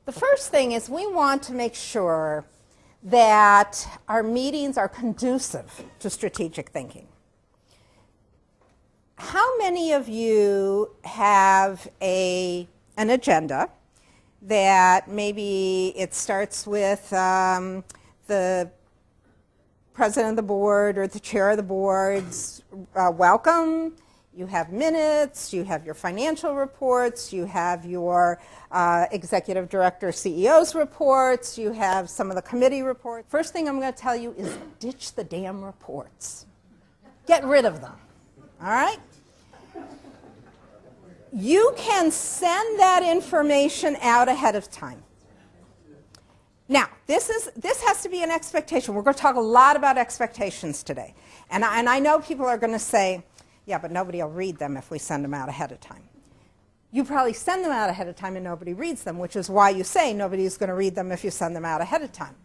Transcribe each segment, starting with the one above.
The first thing is we want to make sure that our meetings are conducive to strategic thinking. How many of you have an agenda that maybe it starts with the president of the board or the chair of the board's welcome? You have minutes, you have your financial reports, you have your executive director, CEO's reports, you have some of the committee reports. First thing I'm going to tell you is ditch the damn reports. Get rid of them, all right? You can send that information out ahead of time. Now, this has to be an expectation. We're going to talk a lot about expectations today. And I know people are going to say, yeah, but nobody will read them if we send them out ahead of time. You probably send them out ahead of time and nobody reads them, which is why you say nobody's going to read them if you send them out ahead of time.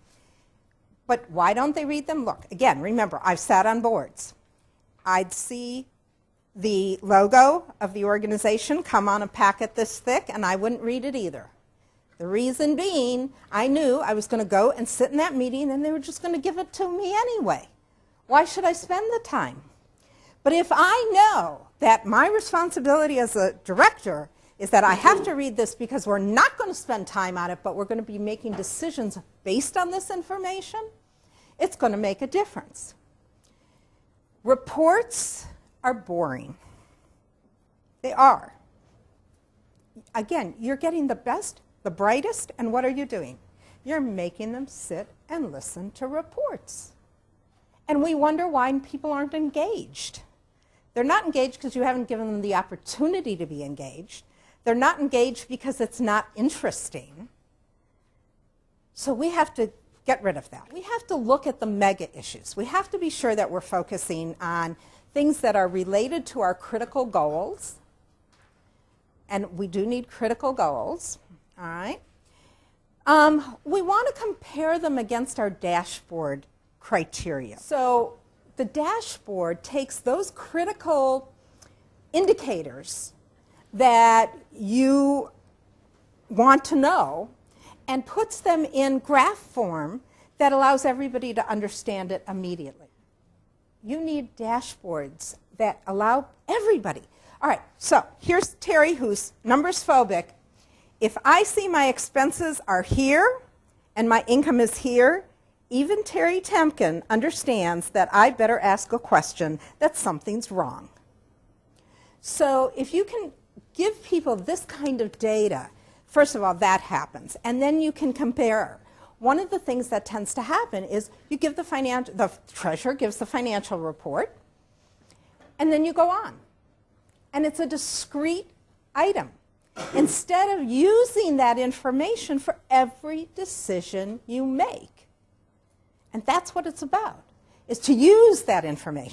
But why don't they read them? Look, again, remember, I've sat on boards. I'd see the logo of the organization come on a packet this thick, and I wouldn't read it either. The reason being, I knew I was going to go and sit in that meeting and they were just going to give it to me anyway. Why should I spend the time? But if I know that my responsibility as a director is that I have to read this because we're not going to spend time on it, but we're going to be making decisions based on this information, it's going to make a difference. Reports are boring. They are. Again, you're getting the best, the brightest, and what are you doing? You're making them sit and listen to reports. And we wonder why people aren't engaged. They're not engaged because you haven't given them the opportunity to be engaged. They're not engaged because it's not interesting. So we have to get rid of that. We have to look at the mega issues. We have to be sure that we're focusing on things that are related to our critical goals. And we do need critical goals, all right? We want to compare them against our dashboard criteria. So the dashboard takes those critical indicators that you want to know and puts them in graph form that allows everybody to understand it immediately. You need dashboards that allow everybody. All right, so here's Terry, who's numbers phobic. If I see my expenses are here and my income is here, even Terry Temkin understands that I better ask a question, that something's wrong. So if you can give people this kind of data, first of all, that happens. And then you can compare. One of the things that tends to happen is you give the treasurer gives the financial report, and then you go on. And it's a discrete item. Instead of using that information for every decision you make. And that's what it's about, is to use that information.